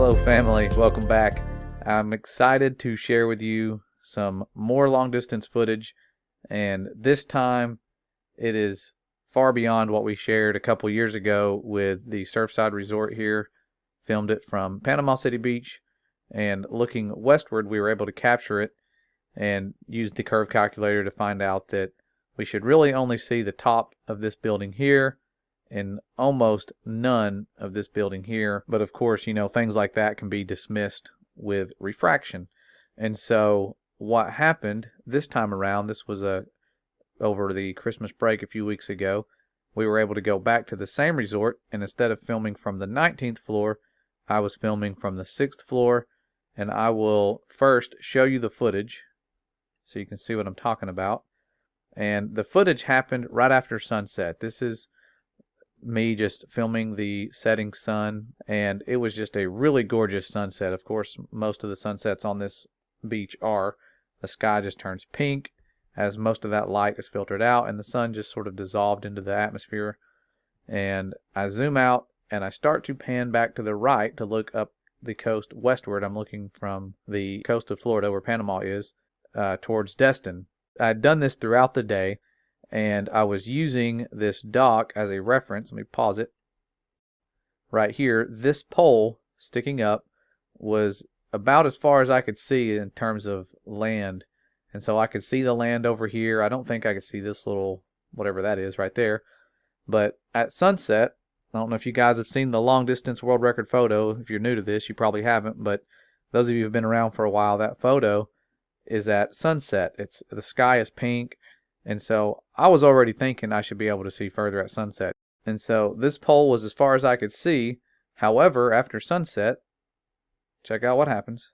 Hello family, welcome back. I'm excited to share with you some more long distance footage, and this time it is far beyond what we shared a couple years ago with the Surfside Resort here. Filmed it from Panama City Beach, and looking westward we were able to capture it and use the curve calculator to find out that we should really only see the top of this building here and almost none of this building here. But of course, you know, things like that can be dismissed with refraction. And so what happened this time around, this was over the Christmas break a few weeks ago, we were able to go back to the same resort, and instead of filming from the 19th floor, I was filming from the 6th floor. And I will first show you the footage so you can see what I'm talking about. And the footage happened right after sunset. This is me just filming the setting sun, and it was just a really gorgeous sunset. Of course, most of the sunsets on this beach are. The sky just turns pink as most of that light is filtered out, and the sun just sort of dissolved into the atmosphere. And I zoom out, and I start to pan back to the right to look up the coast westward. I'm looking from the coast of Florida, where Panama is, towards Destin. I'd done this throughout the day, and I was using this dock as a reference. Let me pause it. Right here, this pole sticking up was about as far as I could see in terms of land. And so I could see the land over here. I don't think I could see this little, whatever that is right there. But at sunset, I don't know if you guys have seen the long distance world record photo. If you're new to this, you probably haven't. But those of you who have been around for a while, that photo is at sunset. The sky is pink. And so I was already thinking I should be able to see further at sunset. And so this pole was as far as I could see. However, after sunset, check out what happens.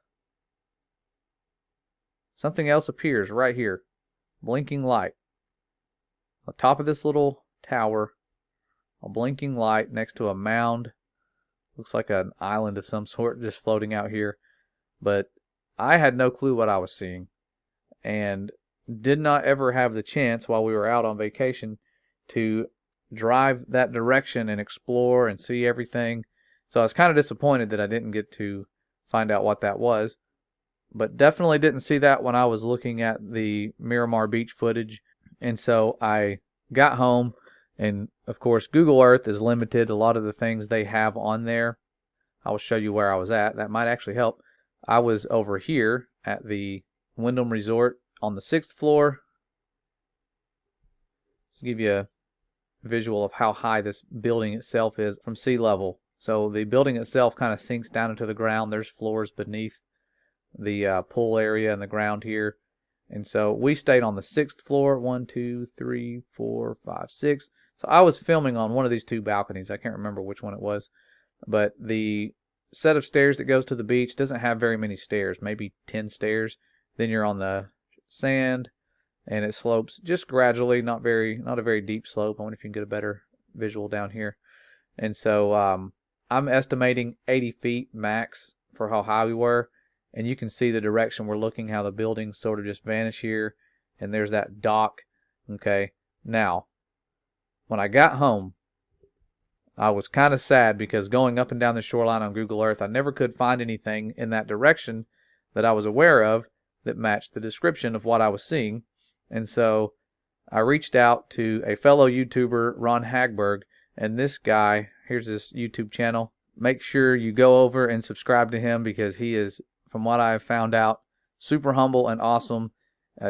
Something else appears right here. Blinking light. On top of this little tower, a blinking light next to a mound. Looks like an island of some sort just floating out here. But I had no clue what I was seeing, and did not ever have the chance while we were out on vacation to drive that direction and explore and see everything. So I was kind of disappointed that I didn't get to find out what that was, but definitely didn't see that when I was looking at the Miramar Beach footage. And so I got home, and of course Google Earth is limited. A lot of the things they have on there, I will show you where I was at. That might actually help. I was over here at the Wyndham Resort on the 6th floor. To give you a visual of how high this building itself is from sea level. So the building itself kind of sinks down into the ground. There's floors beneath the pool area and the ground here. And so we stayed on the 6th floor. 1, 2, 3, 4, 5, 6. So I was filming on one of these two balconies. I can't remember which one it was. But the set of stairs that goes to the beach doesn't have very many stairs, maybe 10 stairs. Then you're on the sand, and it slopes just gradually, not a very deep slope. I wonder if you can get a better visual down here. And so I'm estimating 80 feet max for how high we were, and you can see the direction we're looking, how the buildings sort of just vanish here, and there's that dock. Okay, now when I got home, I was kind of sad because going up and down the shoreline on Google Earth, I never could find anything in that direction that I was aware of that matched the description of what I was seeing. And so I reached out to a fellow YouTuber, Ron Hagberg, and this guy, here's his YouTube channel. Make sure you go over and subscribe to him, because he is, from what I've found out, super humble and awesome.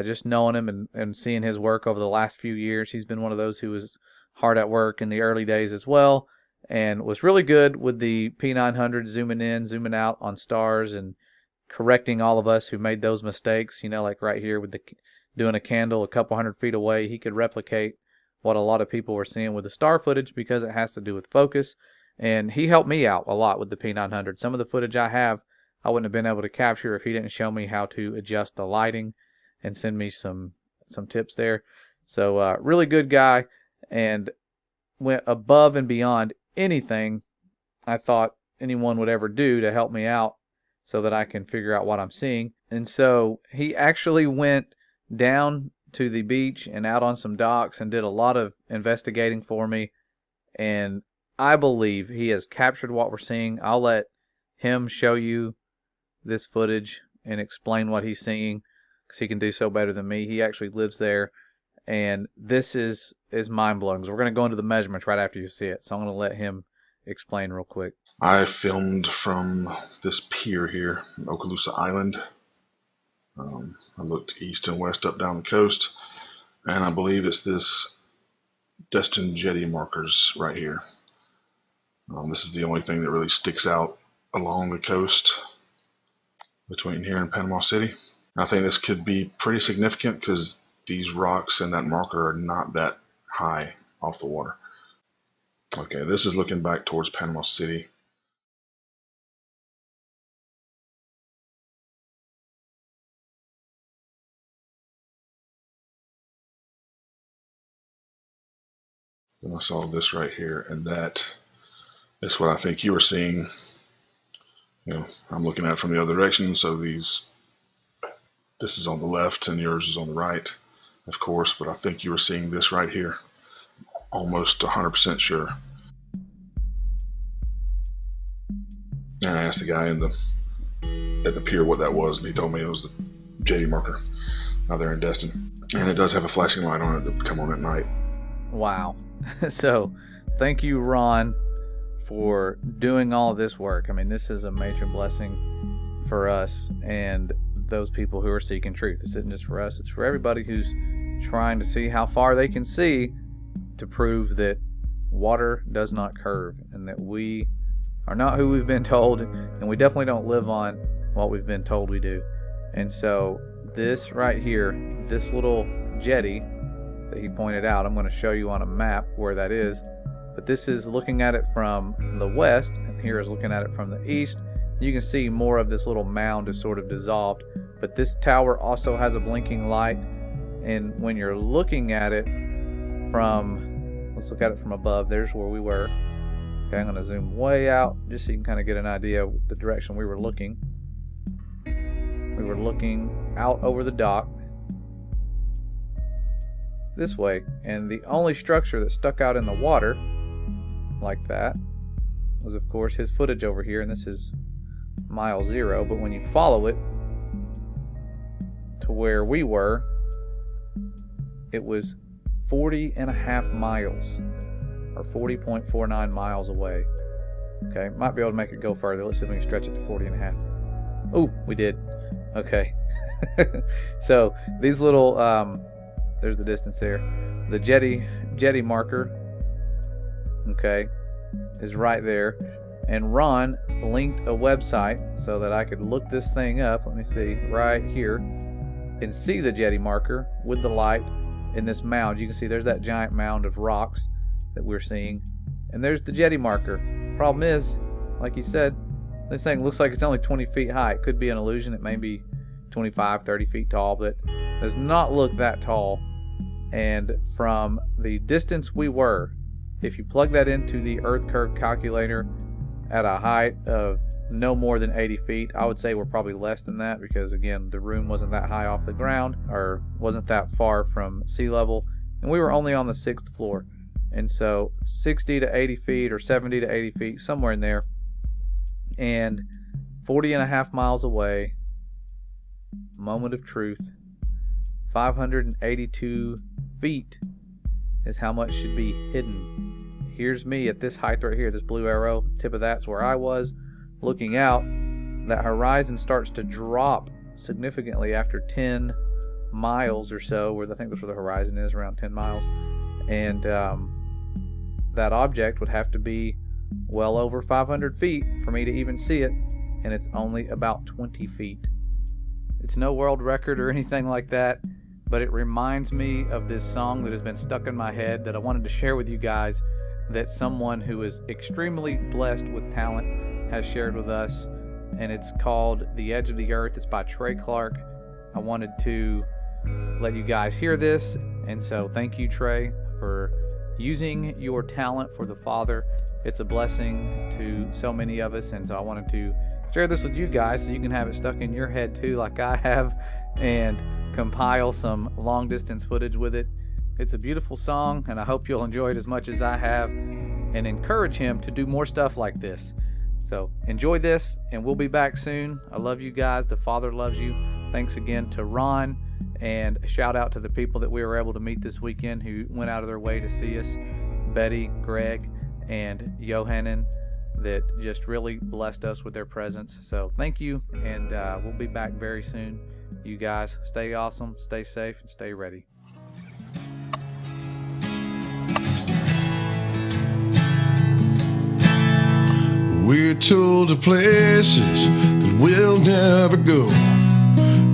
Just knowing him and seeing his work over the last few years, he's been one of those who was hard at work in the early days as well, and was really good with the P900, zooming in, zooming out on stars, and correcting all of us who made those mistakes. You know, like right here with doing a candle a couple hundred feet away, he could replicate what a lot of people were seeing with the star footage because it has to do with focus. And he helped me out a lot with the P900. Some of the footage I have, I wouldn't have been able to capture if he didn't show me how to adjust the lighting and send me some tips there. So really good guy, and went above and beyond anything I thought anyone would ever do to help me out so that I can figure out what I'm seeing. And so he actually went down to the beach and out on some docks and did a lot of investigating for me. And I believe he has captured what we're seeing. I'll let him show you this footage and explain what he's seeing, because he can do so better than me. He actually lives there, and this is mind-blowing, because we're going to go into the measurements right after you see it. So I'm going to let him explain real quick. I filmed from this pier here, Okaloosa Island. I looked east and west up down the coast, and I believe it's this Destin Jetty Markers right here. This is the only thing that really sticks out along the coast between here and Panama City. I think this could be pretty significant because these rocks and that marker are not that high off the water. Okay, this is looking back towards Panama City. Then I saw this right here, and that is what I think you were seeing. You know, I'm looking at it from the other direction, so this is on the left and yours is on the right, of course, but I think you were seeing this right here. Almost 100% sure. And I asked the guy at the pier what that was, and he told me it was the Jetty Marker out there in Destin. And it does have a flashing light on it that would come on at night. Wow. So thank you, Ron, for doing all of this work. I mean, this is a major blessing for us and those people who are seeking truth. This isn't just for us, it's for everybody who's trying to see how far they can see to prove that water does not curve, and that we are not who we've been told, and we definitely don't live on what we've been told we do. And so this right here, this little jetty that he pointed out, I'm going to show you on a map where that is, but this is looking at it from the west, and here is looking at it from the east. You can see more of this little mound is sort of dissolved, but this tower also has a blinking light, and when you're looking at it from, let's look at it from above, there's where we were. Okay, I'm going to zoom way out just so you can kind of get an idea of the direction we were looking. We were looking out over the dock this way, and the only structure that stuck out in the water like that was, of course, his footage over here, and this is mile 0, but when you follow it to where we were, it was 40.5 miles, or 40.49 miles away. Okay, might be able to make it go further. Let's see if we can stretch it to 40.5. Oh, we did. Okay. So these little there's the distance there. The jetty marker, okay, is right there, and Ron linked a website so that I could look this thing up. Let me see, right here, and see the jetty marker with the light in this mound. You can see there's that giant mound of rocks that we're seeing, and there's the jetty marker. Problem is, like you said, this thing looks like it's only 20 feet high. It could be an illusion. It may be 25, 30 feet tall, but does not look that tall. And from the distance we were, if you plug that into the earth curve calculator at a height of no more than 80 feet, I would say we're probably less than that, because again, the room wasn't that high off the ground, or wasn't that far from sea level, and we were only on the 6th floor. And so 60 to 80 feet, or 70 to 80 feet, somewhere in there, and 40.5 miles away, moment of truth, 582 feet is how much should be hidden. Here's me at this height right here, this blue arrow, tip of that's where I was looking out. That horizon starts to drop significantly after 10 miles or so, where I think that's where the horizon is, around 10 miles. And that object would have to be well over 500 feet for me to even see it, and it's only about 20 feet. It's no world record or anything like that, but it reminds me of this song that has been stuck in my head that I wanted to share with you guys, that someone who is extremely blessed with talent has shared with us, and it's called The Edge of the Earth. It's by Trey. I wanted to let you guys hear this, and so thank you, Trey, for using your talent for the Father. It's a blessing to so many of us, and so I wanted to share this with you guys so you can have it stuck in your head too, like I have, and compile some long distance footage with it. It's a beautiful song, and I hope you'll enjoy it as much as I have, and encourage him to do more stuff like this. So enjoy this, and we'll be back soon. I love you guys. The Father loves you. Thanks again to Ron, and a shout out to the people that we were able to meet this weekend who went out of their way to see us. Betty, Greg, and Johanan, that just really blessed us with their presence. So thank you, and we'll be back very soon. You guys stay awesome, stay safe, and stay ready. We're told to places that we'll never go.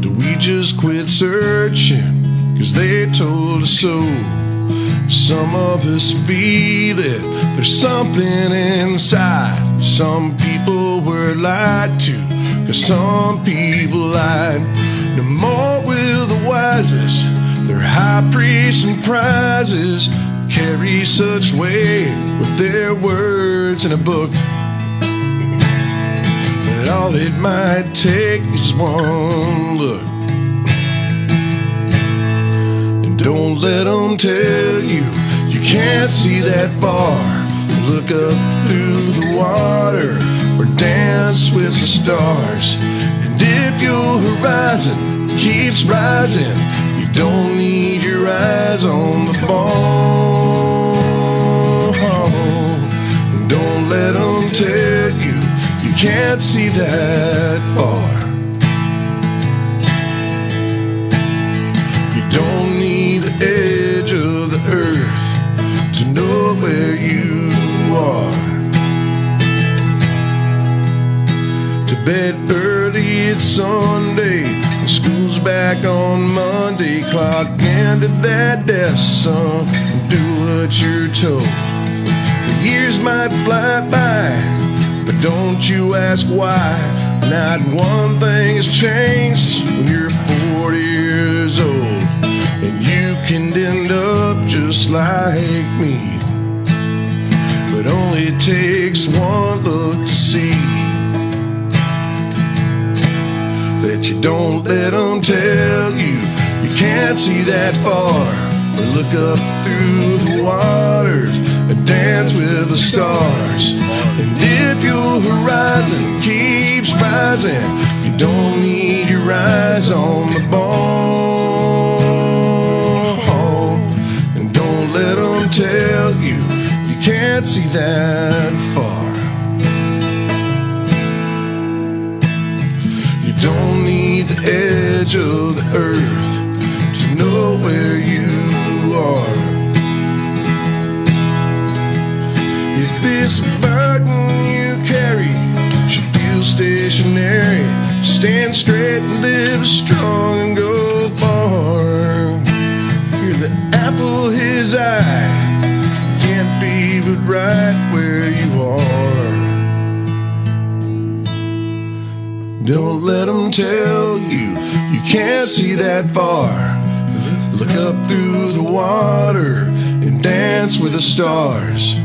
Do we just quit searching 'cause they told us so? Some of us feel it, there's something inside. Some people were lied to 'cause some people lied. No more will the wisest, their high priests and prizes, carry such weight with their words in a book. All it might take is one look. And don't let them tell you you can't see that far. Look up through the water or dance with the stars. And if your horizon keeps rising, you don't need your eyes on the ball. Don't let them tell you you can't see that far. You don't need the edge of the earth to know where you are. To bed early, it's Sunday, school's back on Monday. Clock into that desk, son, and do what you're told. The years might fly by, but don't you ask why. Not one thing has changed when you're 40 years old, and you can end up just like me. But only takes one look to see that you don't let them tell you you can't see that far. But look up through the waters and dance with the stars. And if your horizon keeps rising, you don't need your eyes on the ball. And don't let them tell you you can't see that far. You don't need the edge of the earth to know where you are. If this burden you carry should feel stationary, stand straight and live strong and go far. You're the apple of his eye, can't be but right where you are. Don't let them tell you you can't see that far. Look up through the water and dance with the stars.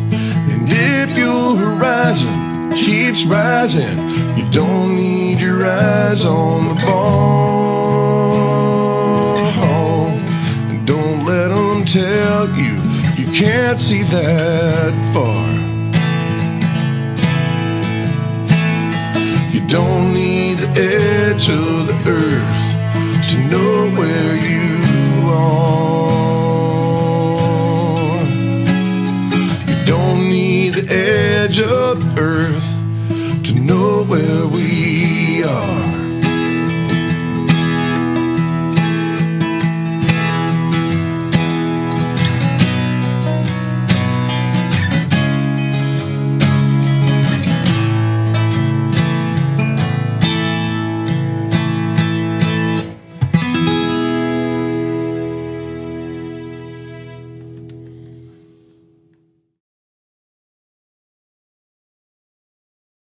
And if your horizon keeps rising, you don't need your eyes on the ball. And don't let them tell you you can't see that far. You don't need the edge of the earth to know where you are. You don't need the edge of the earth to know where we are.